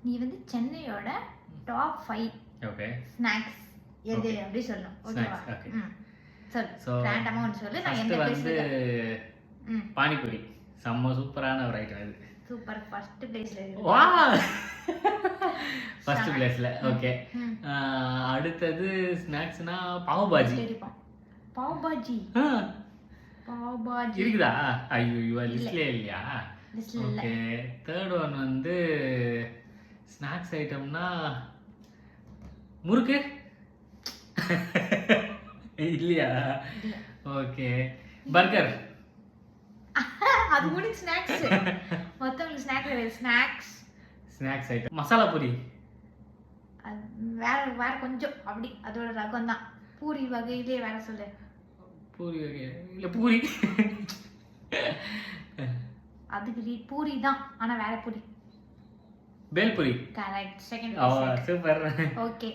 நீ வந்து சென்னையோட டாப் 5 ஓகே ஸ்நாக்ஸ் எது அப்படி சொல்லணும். ஓகேவா? ஸோ ரேண்டமா ஒன்று சொல்லு. நான் எந்த வந்து பானிபூரி செம்ம சூப்பரான ஒரு ஐட்டம் இது. சூப்பர். ஃபர்ஸ்ட் பிளேஸ்ல இருக்கு. வா ஃபர்ஸ்ட் பிளேஸ்ல. ஓகே. அடுத்தது ஸ்நாக்ஸ்னா பாவ் பாஜி. பாவ் பாஜி. பாவ் பாஜி இருக்குதா? ஐயோ லிஸ்ட்ல இல்லையா? ஓகே. தேர்ட் ஒன் வந்து ஸ்நாக்ஸ் ஐட்டம்னா முறுக்கு இல்லையா? ஓகே. பர்கர். அது கூட ஸ்நாக்ஸ். மொத்தம் ஸ்நாக்ஸ் ஐட்டம். மசாலா பூரி. வேற கொஞ்சம் அப்படி அதோட ரகம் தான். பூரி வகையிலே வேற சொல்லு. பூரி வகை இல்ல பூரி. அதுக்கு பூரி தான் ஆனா வேற puri. Bhelpuri. Correct. Second. Super. Okay.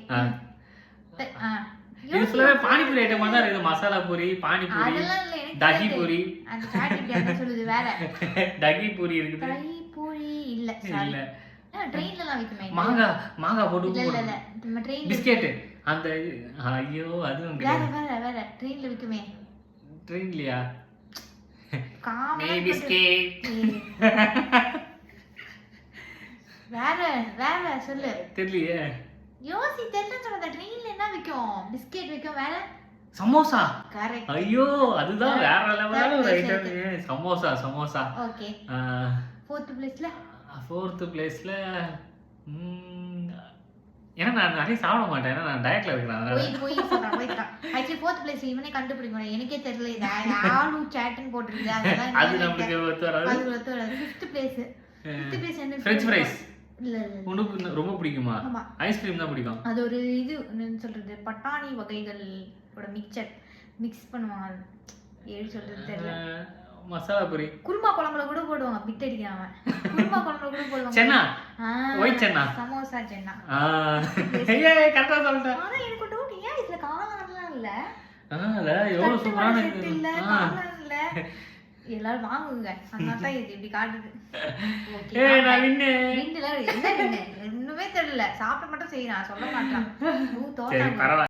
இது ஃபுல்லாவே பானிபூரி ஐட்டமா தான் இருக்கு. மசாலா பூரி, பானிபூரி, அதெல்லாம் இல்ல. எனக்கு தஹி பூரி. அந்த சாட் என்ன சொல்லுது வேற. தஹி பூரி இருக்குது. தஹி பூரி இல்ல. இல்ல. ட்ரெயின்லலாம் விக்குமே. மாங்கா போட்டு. இல்ல. நம்ம ட்ரெயின் பிஸ்கட். அந்த ஐயோ அதுவும் வேற ட்ரெயின்ல விக்குமே. ட்ரெயின்லயா? Comedy biscuit. வேற சொல்லு. தெரியலையே. யோசி தெரியல சொல்றத. ட்ரெயின்ல என்ன விக்கும்? பிஸ்கட் விக்கும். வேற சமோசா. கரெக்ட். ஐயோ அதுதான் வேற லெவலான ஒரு ஐட்டம். சமோசா. ஓகே. ஃபோர்த் பிளேஸ்ல ஏன்னா நான் நிறைய சாப்பிட மாட்டேன். ஏன்னா நான் டயட்ல இருக்கிறேன். போய் சொல்றேன். ஆக்சுவலி ஃபோர்த் பிளேஸ் இவனே கண்டுபிடிக்கணும். எனக்கே தெரியல. இது ஆளு சாட்னு போட்டுருக்கு. அது நமக்கு ஒத்து வராது. ஃபிஃப்த் பிளேஸ் என்ன? French fries. இல்ல. உனக்கு ரொம்ப பிடிக்குமா? ஐஸ்கிரீம் தான் பிடிக்கும். அது ஒரு இது என்ன சொல்றது? பட்டாணி வகைகளோட மிக்ஸ் பண்ணுவாங்க. ஏழு சொல்றது தெரியல. மசாலா பூரி. குருமா குழம்புல கூட போடுவாங்க. பிட் அடிக்காம குருமா குழம்புல கூட போடுவாங்க. சென்னா. ஒயிட் சென்னா. சமோசா சென்னா. ஏய் கரெக்ட்டா சொல்லிட்டேன். ஆனா எனக்கு டவுட் ஏன் இதுல காளான்லாம் இல்ல? இல்ல எவ்வளவு சூப்பரான இது இல்ல. காளான் இல்ல. எல்லாரும் வாங்குங்க. அதனால தான் இது இப்படி காட்டுது. ஓகே. ஏய் நான் வின்னு. என்ன இன்னுமே தெரியல. சாப்பிட மட்டும் செய்யறான். சொல்ல மாட்டான். சரி பரவாயில்லை.